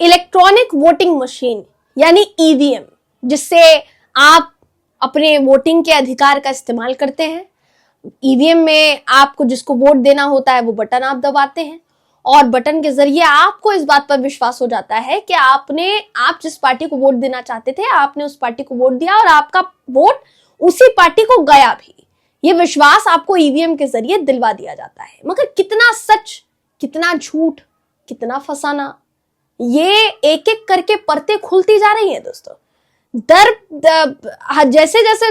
Electronic voting machine यानी EVM, जिससे आप अपने वोटिंग के अधिकार का इस्तेमाल करते हैं। ईवीएम में आपको जिसको वोट देना होता है वो बटन आप दबाते हैं और बटन के जरिए आपको इस बात पर विश्वास हो जाता है कि आप जिस पार्टी को वोट देना चाहते थे आपने उस पार्टी को वोट दिया और आपका वोट उसी पार्टी को गया भी। ये विश्वास आपको ईवीएम के जरिए दिलवा दिया जाता है। मगर कितना सच, कितना झूठ, कितना फसाना, ये एक एक करके परतें खुलती जा रही हैं दोस्तों। जैसे जैसे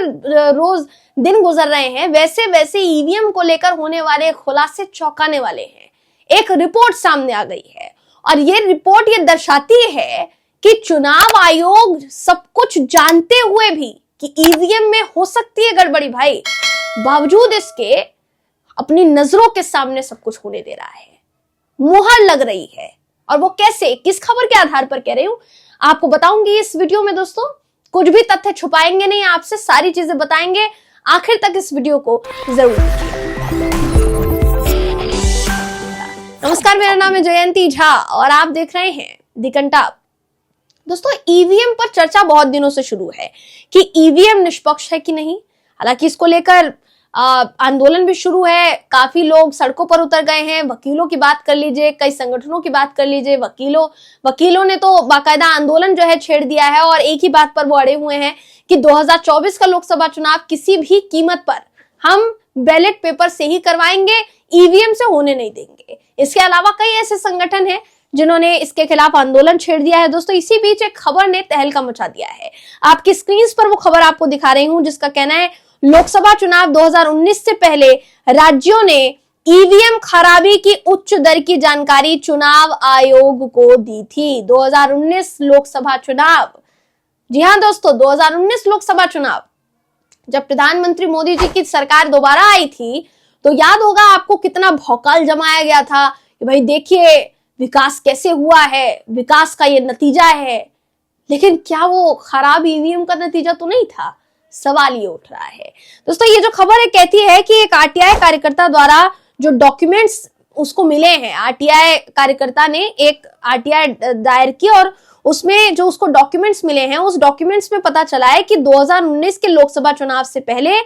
रोज दिन गुजर रहे हैं वैसे वैसे ईवीएम को लेकर होने वाले खुलासे चौंकाने वाले हैं। एक रिपोर्ट सामने आ गई है और ये रिपोर्ट ये दर्शाती है कि चुनाव आयोग सब कुछ जानते हुए भी कि ईवीएम में हो सकती है गड़बड़ी भाई, बावजूद इसके अपनी नजरों के सामने सब कुछ होने दे रहा है, मुहर लग रही है। और वो कैसे, किस खबर के आधार पर कह रही हूं आपको बताऊंगी इस वीडियो में दोस्तों। कुछ भी तथ्य छुपाएंगे नहीं, आपसे सारी चीजें बताएंगे। आखिर तक इस वीडियो को जरूर देखिए। नमस्कार, मेरा नाम है जयंती झा और आप देख रहे हैं दी कंटाप। दोस्तों, ईवीएम पर चर्चा बहुत दिनों से शुरू है कि ईवीएम निष्पक्ष है कि नहीं। हालांकि इसको लेकर आंदोलन भी शुरू है, काफी लोग सड़कों पर उतर गए हैं। वकीलों की बात कर लीजिए, कई संगठनों की बात कर लीजिए, वकीलों ने तो बाकायदा आंदोलन जो है छेड़ दिया है और एक ही बात पर वो अड़े हुए हैं कि 2024 का लोकसभा चुनाव किसी भी कीमत पर हम बैलेट पेपर से ही करवाएंगे, ईवीएम से होने नहीं देंगे। इसके अलावा कई ऐसे संगठन हैं जिन्होंने इसके खिलाफ आंदोलन छेड़ दिया है। दोस्तों, इसी बीच एक खबर ने तहलका मचा दिया है। आपकी स्क्रीन पर वो खबर आपको दिखा रही हूं जिसका कहना है लोकसभा चुनाव 2019 से पहले राज्यों ने ईवीएम खराबी की उच्च दर की जानकारी चुनाव आयोग को दी थी। 2019 लोकसभा चुनाव, जी हां दोस्तों, 2019 लोकसभा चुनाव, जब प्रधानमंत्री मोदी जी की सरकार दोबारा आई थी तो याद होगा आपको कितना भौकाल जमाया गया था कि भाई देखिए विकास कैसे हुआ है, विकास का ये नतीजा है। लेकिन क्या वो खराब ईवीएम का नतीजा तो नहीं था? सवाल ये उठ रहा है। दोस्तों, ये जो खबर है कहती है कि एक आरटीआई कार्यकर्ता द्वारा जो डॉक्यूमेंट्स उसको मिले हैं, आरटीआई कार्यकर्ता ने एक आरटीआई दायर की और उसमें जो उसको डॉक्यूमेंट्स मिले हैं उस डॉक्यूमेंट्स में पता चला है कि 2019 के लोकसभा चुनाव से पहले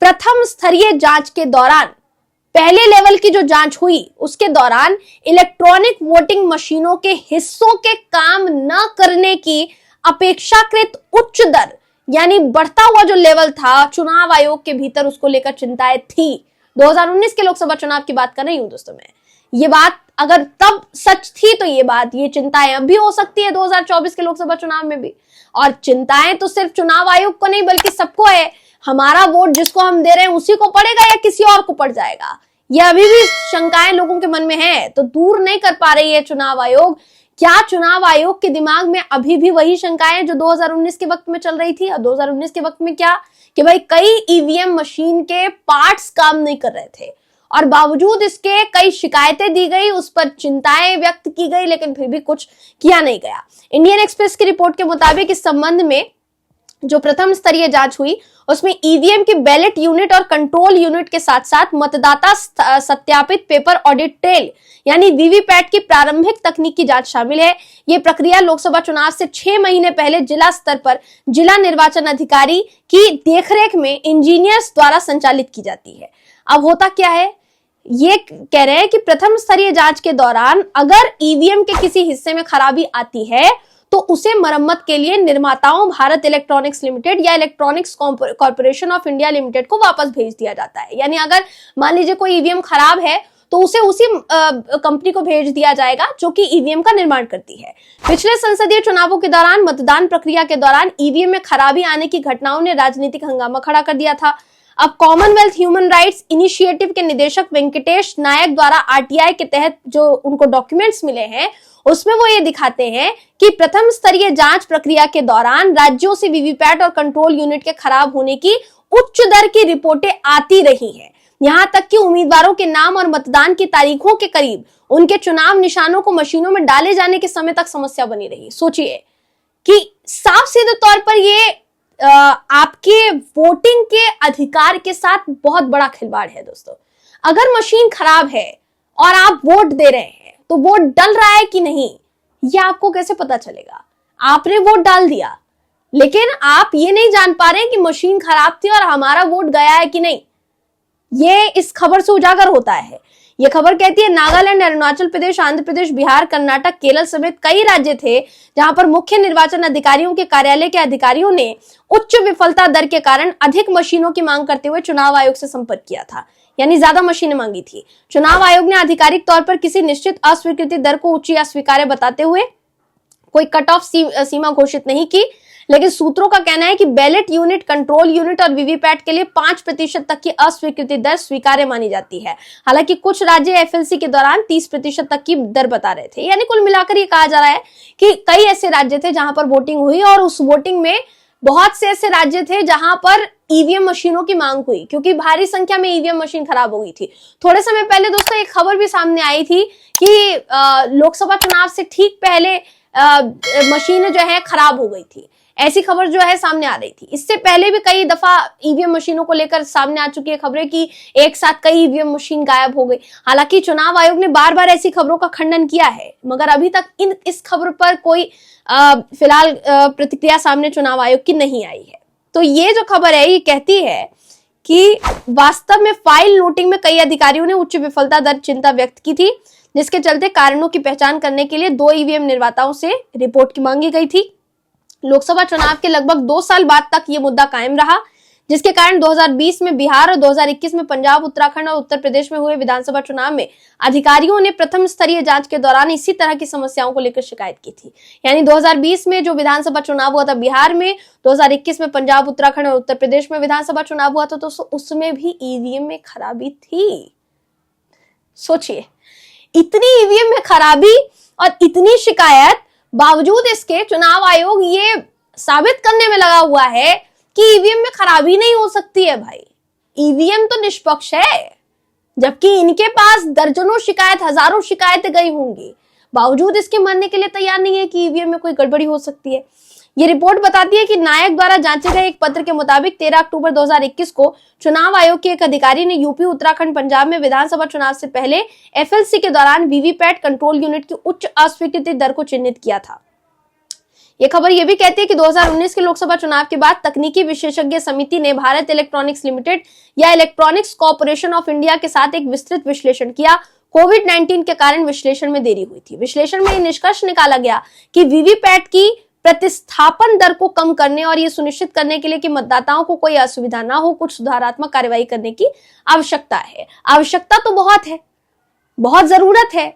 प्रथम स्तरीय जांच के दौरान, पहले लेवल की जो जांच हुई उसके दौरान इलेक्ट्रॉनिक वोटिंग मशीनों के हिस्सों के काम न करने की अपेक्षाकृत उच्च दर, यानी बढ़ता हुआ जो लेवल था चुनाव आयोग के भीतर, उसको लेकर चिंताएं थी। 2019 के लोकसभा चुनाव की बात कर रही हूं दोस्तों मैं। ये बात अगर तब सच थी तो ये चिंताएं अब भी हो सकती है 2024 के लोकसभा चुनाव में भी। और चिंताएं तो सिर्फ चुनाव आयोग को नहीं बल्कि सबको है। हमारा वोट जिसको हम दे रहे हैं उसी को पड़ेगा या किसी और को पड़ जाएगा, यह अभी भी शंकाएं लोगों के मन में है, तो दूर नहीं कर पा रही है चुनाव आयोग। क्या चुनाव आयोग के दिमाग में अभी भी वही शंकाएं जो 2019 के वक्त में चल रही थी? और 2019 के वक्त में क्या कि भाई कई ईवीएम मशीन के पार्ट्स काम नहीं कर रहे थे और बावजूद इसके कई शिकायतें दी गई, उस पर चिंताएं व्यक्त की गई, लेकिन फिर भी कुछ किया नहीं गया। इंडियन एक्सप्रेस की रिपोर्ट के मुताबिक इस संबंध में जो प्रथम स्तरीय जांच हुई उसमें ईवीएम की बैलेट यूनिट और कंट्रोल यूनिट के साथ साथ मतदाता सत्यापित पेपर ऑडिट ट्रेल यानी वीवीपैट की प्रारंभिक तकनीक की जांच शामिल है। यह प्रक्रिया लोकसभा चुनाव से 6 महीने पहले जिला स्तर पर जिला निर्वाचन अधिकारी की देखरेख में इंजीनियर्स द्वारा संचालित की जाती है। अब होता क्या है, ये कह रहे हैं कि प्रथम स्तरीय जांच के दौरान अगर ईवीएम के किसी हिस्से में खराबी आती है तो उसे मरम्मत के लिए निर्माताओं भारत इलेक्ट्रॉनिक्स लिमिटेड या electronics corporation of India limited को वापस भेज दिया जाता है। यानी अगर मान लीजिए कोई ईवीएम खराब है तो उसे उसी कंपनी को भेज दिया जाएगा जो कि ईवीएम का निर्माण करती है। पिछले संसदीय चुनावों के दौरान मतदान प्रक्रिया के दौरान ईवीएम में खराबी आने की घटनाओं ने राजनीतिक हंगामा खड़ा कर दिया था। अब कॉमनवेल्थ ह्यूमन राइट्स इनिशिएटिव के निदेशक वेंकटेश नायक द्वारा आरटीआई के तहत जो उनको डॉक्यूमेंट्स मिले हैं उसमें वो ये दिखाते हैं कि प्रथम स्तरीय जांच प्रक्रिया के दौरान राज्यों से वीवीपैट और कंट्रोल यूनिट के खराब होने की उच्च दर की रिपोर्टें आती रही हैं। यहां तक कि उम्मीदवारों के नाम और मतदान की तारीखों के करीब उनके चुनाव निशानों को मशीनों में डाले जाने के समय तक समस्या बनी रही। सोचिए कि साफ सीधे तौर पर ये आपके वोटिंग के अधिकार के साथ बहुत बड़ा खिलवाड़ है दोस्तों। अगर मशीन खराब है और आप वोट दे रहे हैं तो वोट डल रहा है कि नहीं, ये आपको कैसे पता चलेगा? आपने वोट डाल दिया, लेकिन आप ये नहीं जान पा रहे हैं कि मशीन खराब थी और हमारा वोट गया है कि नहीं। ये इस खबर से उजागर होता है। ये खबर कहती है नागालैंड, अरुणाचल प्रदेश, आंध्र प्रदेश, बिहार, कर्नाटक, केरल समेत कई राज्य थे जहां पर मुख्य निर्वाचन अधिकारियों के कार्यालय के अधिकारियों ने उच्च विफलता दर के कारण अधिक मशीनों की मांग करते हुए चुनाव आयोग से संपर्क किया था, यानी ज्यादा मशीनें मांगी थी। चुनाव आयोग ने आधिकारिक तौर पर किसी निश्चित अस्वीकृति दर को उच्च या स्वीकार्य बताते हुए कोई कट ऑफ सीमा घोषित नहीं की, लेकिन सूत्रों का कहना है कि बैलेट यूनिट, कंट्रोल यूनिट और वीवीपैट के लिए 5% तक की अस्वीकृति दर स्वीकार्य मानी जाती है। हालांकि कुछ राज्य एफएलसी के दौरान 30% तक की दर बता रहे थे। यानी कुल मिलाकर ये कहा जा रहा है कि कई ऐसे राज्य थे जहां पर वोटिंग हुई और उस वोटिंग में बहुत से ऐसे राज्य थे जहां पर ईवीएम मशीनों की मांग हुई, क्योंकि भारी संख्या में ईवीएम मशीन खराब हो गई थी। थोड़े समय पहले दोस्तों एक खबर भी सामने आई थी कि लोकसभा चुनाव से ठीक पहले मशीनें जो है खराब हो गई थी। ऐसी खबर जो है सामने आ रही थी। इससे पहले भी कई दफा ईवीएम मशीनों को लेकर सामने आ चुकी है खबरें कि एक साथ कई ईवीएम मशीन गायब हो गई। हालांकि चुनाव आयोग ने बार बार ऐसी खबरों का खंडन किया है, मगर अभी तक इस खबर पर कोई फिलहाल प्रतिक्रिया सामने चुनाव आयोग की नहीं आई है। तो ये जो खबर है ये कहती है कि वास्तव में फाइल नोटिंग में कई अधिकारियों ने उच्च विफलता दर चिंता व्यक्त की थी, जिसके चलते कारणों की पहचान करने के लिए 2 ईवीएम निर्माताओं से रिपोर्ट की मांगी गई थी। लोकसभा चुनाव के लगभग 2 साल बाद तक ये मुद्दा कायम रहा, जिसके कारण 2020 में बिहार और 2021 में पंजाब, उत्तराखंड और उत्तर प्रदेश में हुए विधानसभा चुनाव में अधिकारियों ने प्रथम स्तरीय जांच के दौरान इसी तरह की समस्याओं को लेकर शिकायत की थी। यानी 2020 में जो विधानसभा चुनाव हुआ था बिहार में, 2021 में पंजाब, उत्तराखंड और उत्तर प्रदेश में विधानसभा चुनाव हुआ था, तो उसमें भी ईवीएम में खराबी थी। सोचिए, इतनी ईवीएम में खराबी और इतनी शिकायत, बावजूद इसके चुनाव आयोग ये साबित करने में लगा हुआ है कि ईवीएम में खराबी नहीं हो सकती है। भाई, ईवीएम तो निष्पक्ष है, जबकि इनके पास दर्जनों शिकायत, हजारों शिकायतें गई होंगी, बावजूद इसके मानने के लिए तैयार नहीं है कि ईवीएम में कोई गड़बड़ी हो सकती है। ये रिपोर्ट बताती है कि नायक द्वारा जांचे गए एक पत्र के मुताबिक 13 अक्टूबर 2021 को चुनाव आयोग के एक अधिकारी ने यूपी, उत्तराखंड, पंजाब में विधानसभा चुनाव से पहले एफएलसी के दौरान वीवीपैट कंट्रोल यूनिट की उच्च अस्वीकृति दर को चिन्हित किया था। यह खबर यह भी कहती है कि 2019 के लोकसभा चुनाव के बाद तकनीकी विशेषज्ञ समिति ने भारत इलेक्ट्रॉनिक्स लिमिटेड या इलेक्ट्रॉनिक्स कॉर्पोरेशन ऑफ इंडिया के साथ एक विस्तृत विश्लेषण किया। कोविड-19 के कारण विश्लेषण में देरी हुई थी। विश्लेषण में निष्कर्ष निकाला गया कि वीवीपैट की प्रतिस्थापन दर को कम करने और ये सुनिश्चित करने के लिए कि मतदाताओं को कोई असुविधा ना हो, कुछ सुधारात्मक कार्रवाई करने की आवश्यकता है। आवश्यकता तो बहुत है, बहुत जरूरत है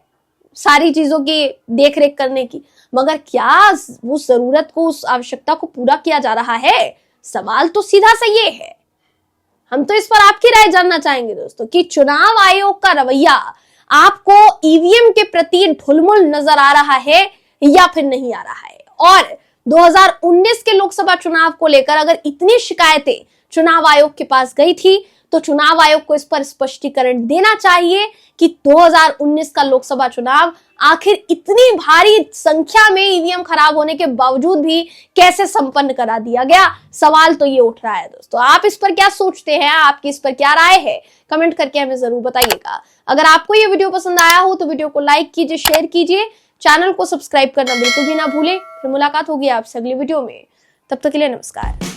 सारी चीजों की देखरेख करने की, मगर क्या उस जरूरत को, उस आवश्यकता को पूरा किया जा रहा है? सवाल तो सीधा सा ये है। हम तो इस पर आपकी राय जानना चाहेंगे दोस्तों कि चुनाव आयोग का रवैया आपको ईवीएम के प्रति ढुलमुल नजर आ रहा है या फिर नहीं आ रहा है। और 2019 के लोकसभा चुनाव को लेकर अगर इतनी शिकायतें चुनाव आयोग के पास गई थी, तो चुनाव आयोग को इस पर स्पष्टीकरण देना चाहिए कि 2019 का लोकसभा चुनाव आखिर इतनी भारी संख्या में ईवीएम खराब होने के बावजूद भी कैसे संपन्न करा दिया गया। सवाल तो ये उठ रहा है दोस्तों। आप इस पर क्या सोचते हैं? आपकी इस पर क्या राय है? कमेंट करके हमें जरूर बताइएगा। अगर आपको ये वीडियो पसंद आया हो तो वीडियो को लाइक कीजिए, शेयर कीजिए, चैनल को सब्सक्राइब करना बिल्कुल भी ना भूलें। फिर मुलाकात होगी आपसे अगली वीडियो में। तब तक के लिए नमस्कार।